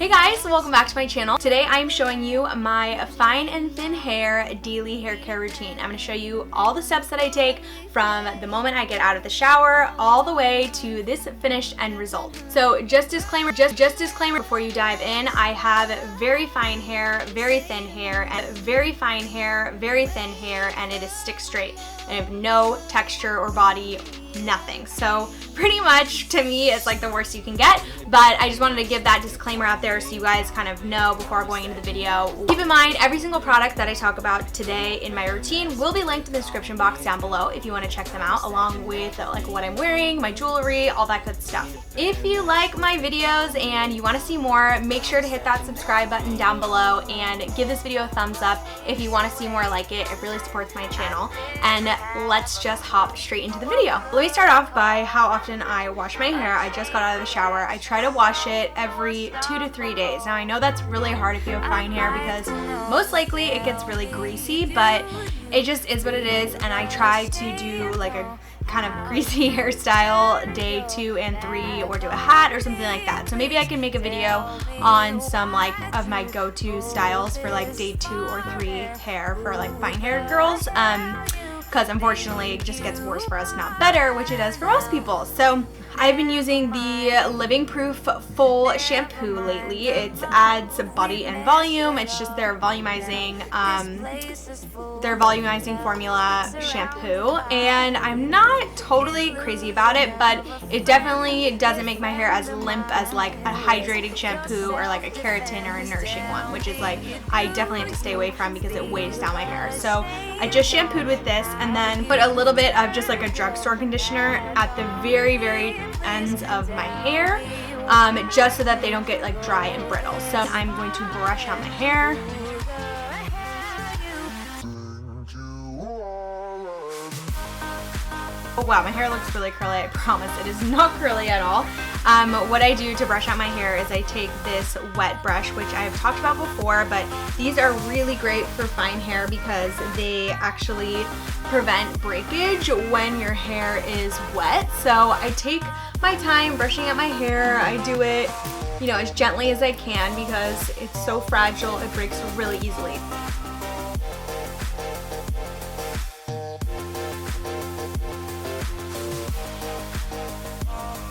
Hey guys, welcome back to my channel. Today I'm showing you my fine and thin hair daily hair care routine. I'm going to show you all the steps that I take from the moment I get out of the shower all the way to this finished end result. So just disclaimer before you dive in, I have very fine hair, very thin hair, and very fine hair, very thin hair, and it is stick straight. I have no texture or body, nothing. So pretty much to me it's like the worst you can get, but I just wanted to give that disclaimer out there so you guys kind of know before going into the video. Keep in mind, every single product that I talk about today in my routine will be linked in the description box down below if you want to check them out, along with like what I'm wearing, my jewelry, all that good stuff. If you like my videos and you want to see more, make sure to hit that subscribe button down below and give this video a thumbs up if you want to see more like it. It really supports my channel. And let's just hop straight into the video. Let me start off by how often I wash my hair. I just got out of the shower. I try to wash it every 2 to 3 days. Now I know that's really hard if you have fine hair because most likely it gets really greasy, but it just is what it is, and I try to do like a kind of greasy hairstyle day 2 and 3, or do a hat or something like that. So maybe I can make a video on some like of my go-to styles for like day 2 or 3 hair for like fine haired girls. Because unfortunately it just gets worse for us, not better, which it does for most people. So I've been using the Living Proof Full shampoo lately. It adds body and volume. It's just their volumizing formula shampoo, and I'm not totally crazy about it, but it definitely doesn't make my hair as limp as like a hydrating shampoo or like a keratin or a nourishing one, which is like I definitely have to stay away from because it weighs down my hair. So I just shampooed with this and then put a little bit of just like a drugstore conditioner at the very ends of my hair, just so that they don't get like dry and brittle. So I'm going to brush out my hair. Oh wow, my hair looks really curly. I promise it is not curly at all. What I do to brush out my hair is I take this wet brush, which I've talked about before, but these are really great for fine hair because they actually prevent breakage when your hair is wet. So I take my time brushing out my hair. I do it, you know, as gently as I can because it's so fragile, it breaks really easily.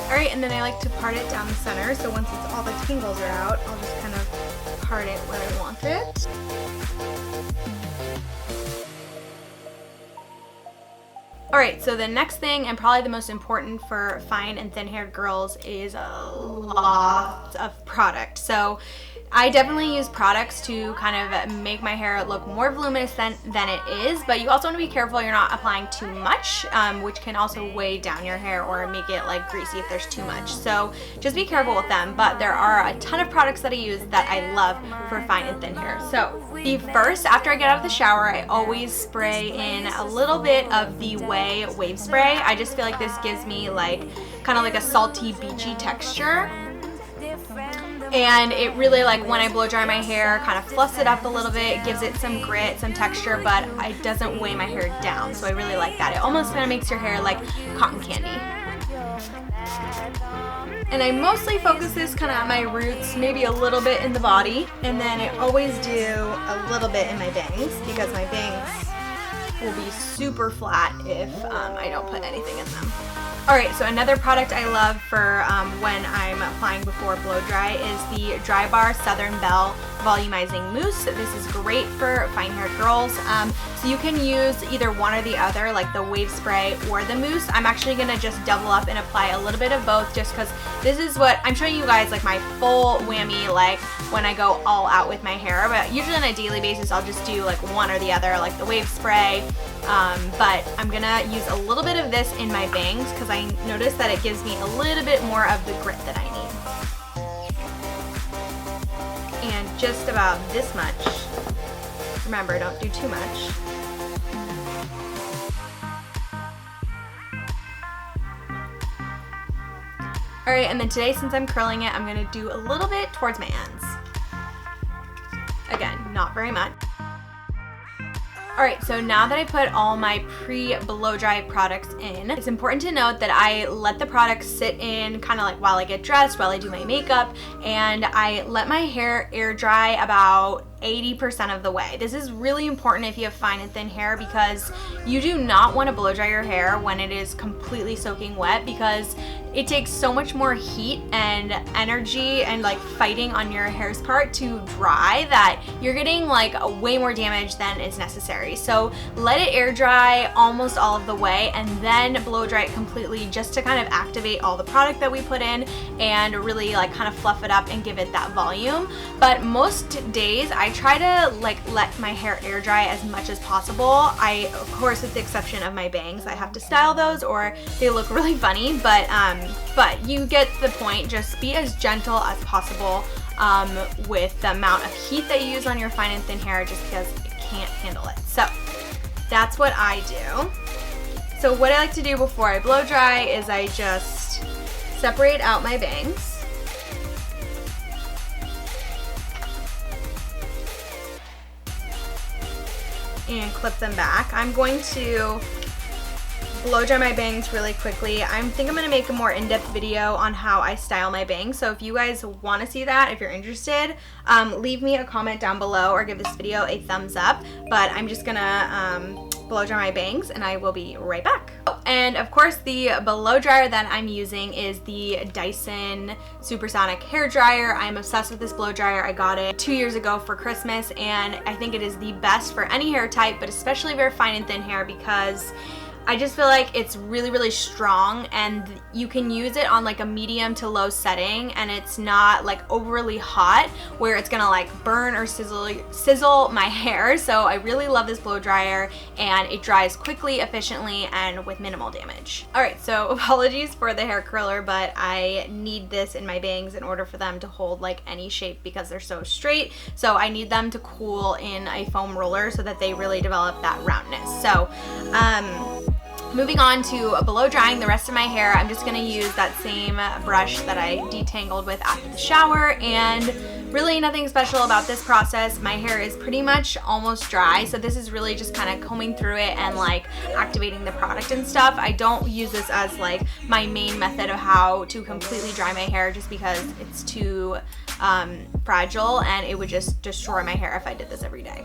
Alright, and then I like to part it down the center, so once all the tangles are out, I'll just kind of part it where I want it. Alright, so the next thing, and probably the most important for fine and thin haired girls, is a lot of product. So I definitely use products to kind of make my hair look more voluminous than it is, but you also want to be careful you're not applying too much, which can also weigh down your hair or make it like greasy if there's too much. So just be careful with them, but there are a ton of products that I use that I love for fine and thin hair. So first, after I get out of the shower, I always spray in a little bit of the wave spray. I just feel like this gives me like kind of like a salty, beachy texture. And it really, like when I blow dry my hair, kind of fluffs it up a little bit, gives it some grit, some texture, but it doesn't weigh my hair down. So I really like that. It almost kind of makes your hair like cotton candy. And I mostly focus this kind of on my roots, maybe a little bit in the body. And then I always do a little bit in my bangs because my bangs will be super flat if I don't put anything in them. Alright, so another product I love for when I'm applying before blow dry is the Dry Bar Southern Belle Volumizing Mousse. This is great for fine haired girls. So you can use either one or the other, like the wave spray or the mousse. I'm actually going to just double up and apply a little bit of both just because this is what I'm showing you guys, like my full whammy, like when I go all out with my hair. But usually on a daily basis I'll just do like one or the other, like the wave spray. But I'm gonna use a little bit of this in my bangs because I noticed that it gives me a little bit more of the grit that I need. And just about this much. Remember, don't do too much. Alright, and then today, since I'm curling it, I'm gonna do a little bit towards my ends. Again, not very much. Alright, so now that I put all my pre-blow dry products in, it's important to note that I let the products sit in kind of like while I get dressed, while I do my makeup, and I let my hair air dry about 80% of the way. This is really important if you have fine and thin hair, because you do not want to blow dry your hair when it is completely soaking wet, because it takes so much more heat and energy and like fighting on your hair's part to dry that you're getting like way more damage than is necessary. So let it air dry almost all of the way and then blow dry it completely, just to kind of activate all the product that we put in and really like kind of fluff it up and give it that volume. But most days I try to like let my hair air dry as much as possible. Of course, with the exception of my bangs, I have to style those or they look really funny, but you get the point. Just be as gentle as possible with the amount of heat that you use on your fine and thin hair, just because it can't handle it. So that's what I do. So what I like to do before I blow dry is I just separate out my bangs. And clip them back. I'm going to blow dry my bangs really quickly. I think I'm gonna make a more in-depth video on how I style my bangs. So if you guys want to see that, if you're interested, leave me a comment down below or give this video a thumbs up. But I'm just gonna blow dry my bangs and I will be right back. And of course, the blow dryer that I'm using is the Dyson Supersonic hair dryer. I'm obsessed with this blow dryer. I got it 2 years ago for Christmas, and I think it is the best for any hair type, but especially very fine and thin hair, because I just feel like it's really, really strong, and you can use it on like a medium to low setting, and it's not like overly hot where it's gonna like burn or sizzle my hair. So I really love this blow dryer, and it dries quickly, efficiently, and with minimal damage. All right, so apologies for the hair curler, but I need this in my bangs in order for them to hold like any shape, because they're so straight. So I need them to cool in a foam roller so that they really develop that roundness. So moving on to blow drying the rest of my hair, I'm just gonna use that same brush that I detangled with after the shower, and really nothing special about this process. My hair is pretty much almost dry, so this is really just kind of combing through it and like activating the product and stuff. I don't use this as like my main method of how to completely dry my hair, just because it's too fragile and it would just destroy my hair if I did this every day.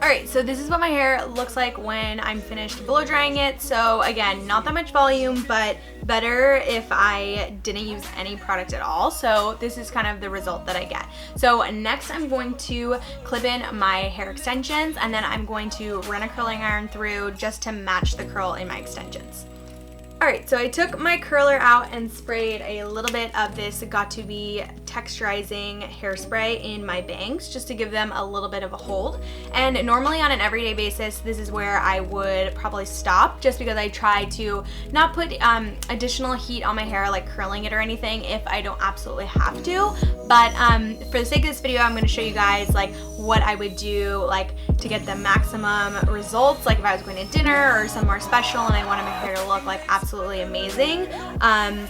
Alright, so this is what my hair looks like when I'm finished blow drying it. So again, not that much volume, but better if I didn't use any product at all. So this is kind of the result that I get. So next I'm going to clip in my hair extensions, and then I'm going to run a curling iron through just to match the curl in my extensions. Alright, so I took my curler out and sprayed a little bit of this Got2b texturizing hairspray in my bangs, just to give them a little bit of a hold. And normally on an everyday basis, this is where I would probably stop, just because I try to not put additional heat on my hair, like curling it or anything, if I don't absolutely have to. But for the sake of this video, I'm going to show you guys like what I would do like to get the maximum results. Like if I was going to dinner or somewhere special and I wanted my hair to look like absolutely amazing,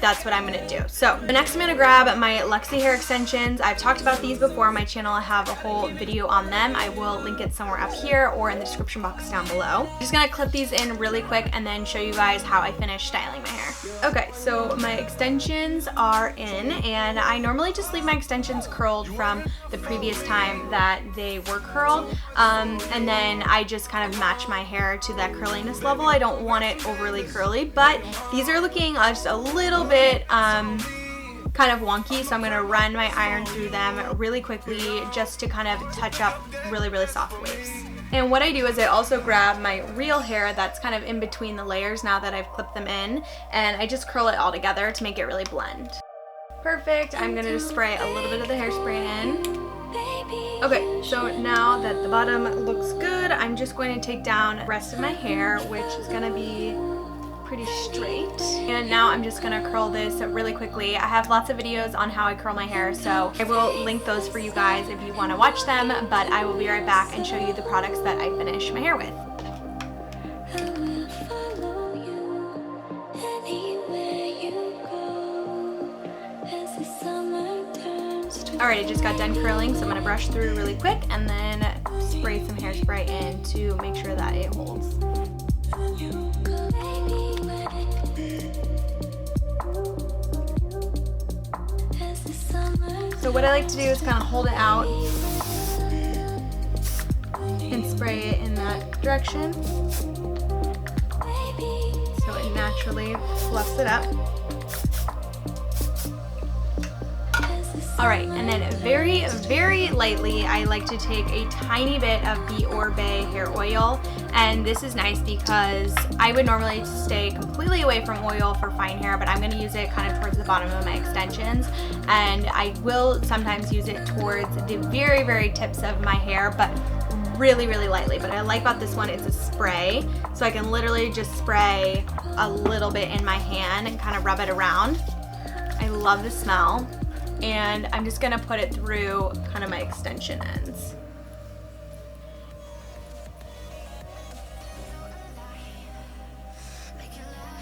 that's what I'm gonna do. So next I'm gonna grab my Luxie hair extensions. I've talked about these before on my channel. I have a whole video on them. I will link it somewhere up here or in the description box down below. I'm just gonna clip these in really quick and then show you guys how I finish styling my hair. Okay, so my extensions are in, and I normally just leave my extensions curled from the previous time that they were curled, and then I just kind of match my hair to that curliness level. I don't want it overly curly, but these are looking just a little bit kind of wonky, so I'm going to run my iron through them really quickly just to kind of touch up really, really soft waves. And what I do is I also grab my real hair that's kind of in between the layers now that I've clipped them in, and I just curl it all together to make it really blend. Perfect. I'm going to just spray a little bit of the hairspray in. Okay, so now that the bottom looks good, I'm just going to take down the rest of my hair, which is going to be pretty straight. And now I'm just gonna curl this really quickly. I have lots of videos on how I curl my hair, so I will link those for you guys if you want to watch them, but I will be right back and show you the products that I finish my hair with. Anywhere you go, as the summer turns to Alright, I just got done curling, so I'm going to brush through really quick and then spray some hairspray in to make sure that it holds. So what I like to do is kind of hold it out and spray it in that direction so it naturally fluffs it up. Alright, and then very, very lightly, I like to take a tiny bit of the Oribe hair oil, and this is nice because I would normally stay completely away from oil for fine hair, but I'm going to use it kind of towards the bottom of my extensions, and I will sometimes use it towards the very, very tips of my hair, but really, really lightly. But I like about this one, it's a spray, so I can literally just spray a little bit in my hand and kind of rub it around. I love the smell. And I'm just gonna put it through kind of my extension ends.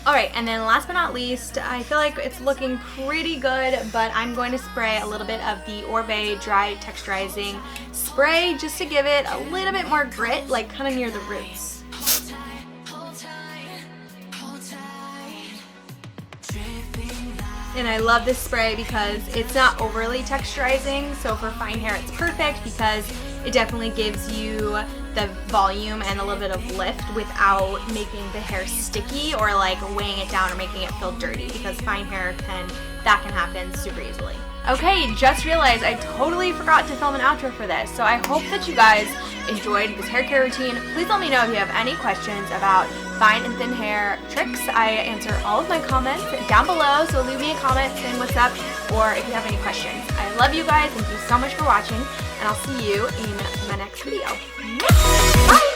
Alright, and then last but not least, I feel like it's looking pretty good, but I'm going to spray a little bit of the Oribe Dry Texturizing Spray just to give it a little bit more grit, like kind of near the roots. And I love this spray because it's not overly texturizing, so for fine hair it's perfect because it definitely gives you the volume and a little bit of lift without making the hair sticky or like weighing it down or making it feel dirty, because fine hair can happen super easily. Okay, just realized I totally forgot to film an outro for this, so I hope that you guys enjoyed this hair care routine. Please let me know if you have any questions about fine and thin hair tricks. I answer all of my comments down below, so leave me a comment saying what's up or if you have any questions. I love you guys, thank you so much for watching, and I'll see you in my next video. Bye!